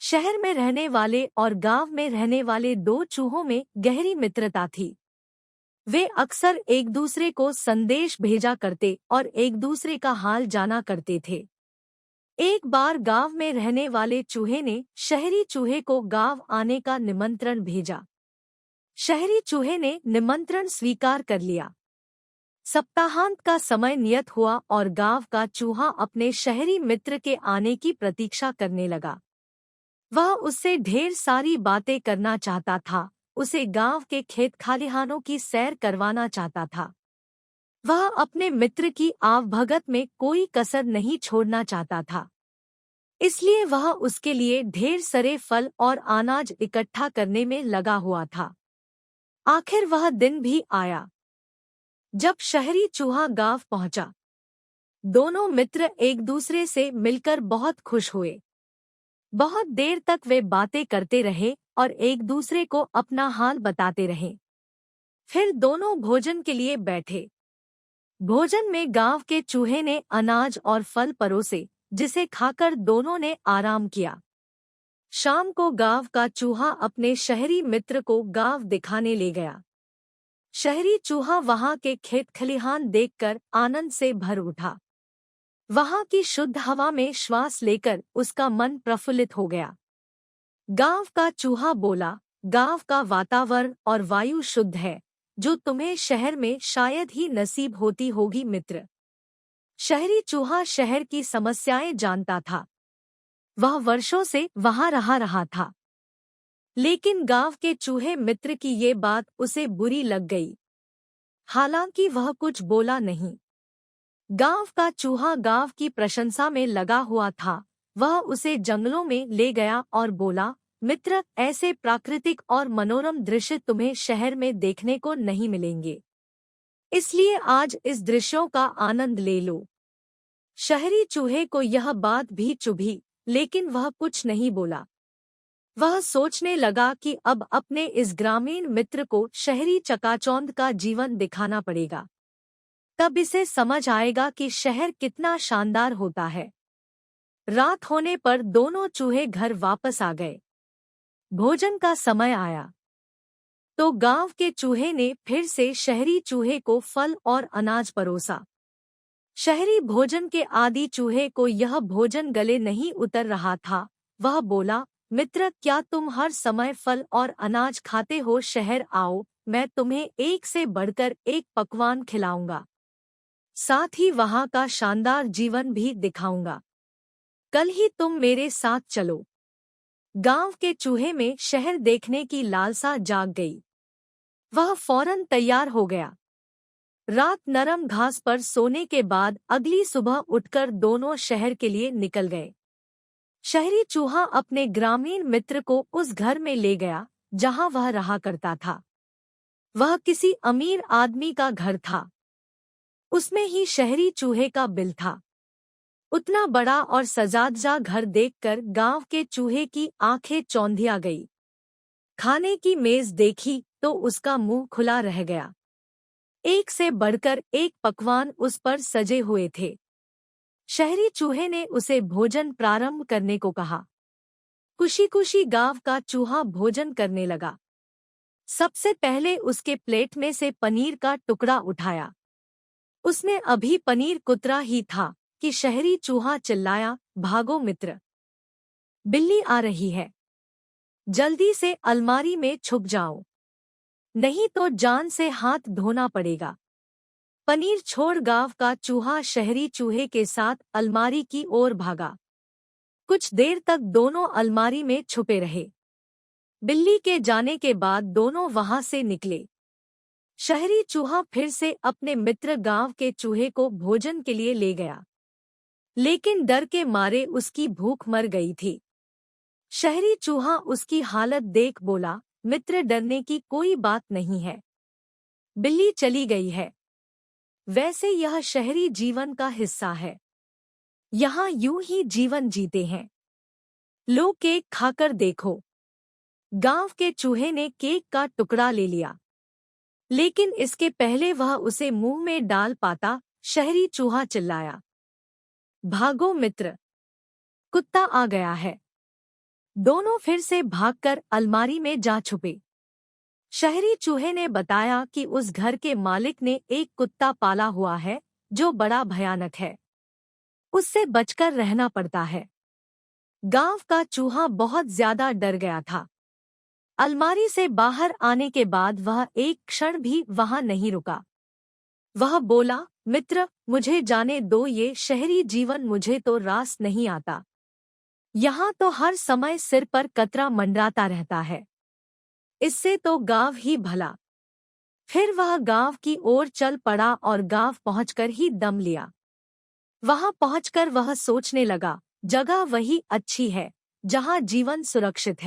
शहर में रहने वाले और गांव में रहने वाले दो चूहों में गहरी मित्रता थी। वे अक्सर एक दूसरे को संदेश भेजा करते और एक दूसरे का हाल जाना करते थे। एक बार गांव में रहने वाले चूहे ने शहरी चूहे को गांव आने का निमंत्रण भेजा। शहरी चूहे ने निमंत्रण स्वीकार कर लिया। सप्ताहांत का समय नियत हुआ और गांव का चूहा अपने शहरी मित्र के आने की प्रतीक्षा करने लगा। वह उससे ढेर सारी बातें करना चाहता था, उसे गांव के खेत खलिहानों की सैर करवाना चाहता था। वह अपने मित्र की आवभगत में कोई कसर नहीं छोड़ना चाहता था। इसलिए वह उसके लिए ढेर सारे फल और अनाज इकट्ठा करने में लगा हुआ था। आखिर वह दिन भी आया जब शहरी चूहा गांव पहुंचा। दोनों मित्र एक दूसरे से मिलकर बहुत खुश हुए। बहुत देर तक वे बातें करते रहे और एक दूसरे को अपना हाल बताते रहे। फिर दोनों भोजन के लिए बैठे। भोजन में गांव के चूहे ने अनाज और फल परोसे, जिसे खाकर दोनों ने आराम किया। शाम को गांव का चूहा अपने शहरी मित्र को गांव दिखाने ले गया। शहरी चूहा वहां के खेत खलिहान देखकर आनंद से भर उठा। वहां की शुद्ध हवा में श्वास लेकर उसका मन प्रफुल्लित हो गया। गांव का चूहा बोला, गांव का वातावरण और वायु शुद्ध है, जो तुम्हें शहर में शायद ही नसीब होती होगी मित्र। शहरी चूहा शहर की समस्याएं जानता था। वह वर्षों से वहां रहा था। लेकिन गांव के चूहे मित्र की ये बात उसे बुरी लग गई। हालांकि वह कुछ बोला नहीं। गांव का चूहा गांव की प्रशंसा में लगा हुआ था। वह उसे जंगलों में ले गया और बोला, मित्र, ऐसे प्राकृतिक और मनोरम दृश्य तुम्हें शहर में देखने को नहीं मिलेंगे। इसलिए आज इस दृश्यों का आनंद ले लो। शहरी चूहे को यह बात भी चुभी, लेकिन वह कुछ नहीं बोला। वह सोचने लगा कि अब अपने इस ग्रामीण मित्र को शहरी चकाचौंध का जीवन दिखाना पड़ेगा। तब इसे समझ आएगा कि शहर कितना शानदार होता है। रात होने पर दोनों चूहे घर वापस आ गए। भोजन का समय आया तो गांव के चूहे ने फिर से शहरी चूहे को फल और अनाज परोसा। शहरी भोजन के आदी चूहे को यह भोजन गले नहीं उतर रहा था। वह बोला, मित्र, क्या तुम हर समय फल और अनाज खाते हो? शहर आओ, मैं तुम्हें एक से बढ़कर एक पकवान खिलाऊंगा। साथ ही वहां का शानदार जीवन भी दिखाऊंगा। कल ही तुम मेरे साथ चलो। गांव के चूहे में शहर देखने की लालसा जाग गई। वह फौरन तैयार हो गया। रात नरम घास पर सोने के बाद अगली सुबह उठकर दोनों शहर के लिए निकल गए। शहरी चूहा अपने ग्रामीण मित्र को उस घर में ले गया जहां वह रहा करता था। वह किसी अमीर आदमी का घर था। उसमें ही शहरी चूहे का बिल था। उतना बड़ा और सजादजा घर देखकर गांव के चूहे की आंखें चौंधिया गई। खाने की मेज देखी तो उसका मुंह खुला रह गया। एक से बढ़कर एक पकवान उस पर सजे हुए थे। शहरी चूहे ने उसे भोजन प्रारंभ करने को कहा। खुशी खुशी गांव का चूहा भोजन करने लगा। सबसे पहले उसके प्लेट में से पनीर का टुकड़ा उठाया। उसने अभी पनीर कुतरा ही था कि शहरी चूहा चिल्लाया, भागो मित्र, बिल्ली आ रही है। जल्दी से अलमारी में छुप जाओ, नहीं तो जान से हाथ धोना पड़ेगा। पनीर छोड़ गांव का चूहा शहरी चूहे के साथ अलमारी की ओर भागा। कुछ देर तक दोनों अलमारी में छुपे रहे। बिल्ली के जाने के बाद दोनों वहां से निकले। शहरी चूहा फिर से अपने मित्र गांव के चूहे को भोजन के लिए ले गया, लेकिन डर के मारे उसकी भूख मर गई थी। शहरी चूहा उसकी हालत देख बोला, मित्र, डरने की कोई बात नहीं है। बिल्ली चली गई है। वैसे यह शहरी जीवन का हिस्सा है। यहाँ यूं ही जीवन जीते हैं। लो, केक खाकर देखो। गांव के चूहे ने केक का टुकड़ा ले लिया, लेकिन इसके पहले वह उसे मुंह में डाल पाता, शहरी चूहा चिल्लाया, भागो मित्र, कुत्ता आ गया है। दोनों फिर से भागकर अलमारी में जा छुपे। शहरी चूहे ने बताया कि उस घर के मालिक ने एक कुत्ता पाला हुआ है जो बड़ा भयानक है, उससे बचकर रहना पड़ता है। गांव का चूहा बहुत ज्यादा डर गया था। अलमारी से बाहर आने के बाद वह एक क्षण भी वहां नहीं रुका। वह बोला, मित्र, मुझे जाने दो, ये शहरी जीवन मुझे तो रास नहीं आता। यहाँ तो हर समय सिर पर कतरा मंडराता रहता है, इससे तो गांव ही भला। फिर वह गांव की ओर चल पड़ा और गांव पहुंचकर ही दम लिया। वहां पहुंचकर वह सोचने लगा, जगह वही अच्छी है जहां जीवन सुरक्षित है।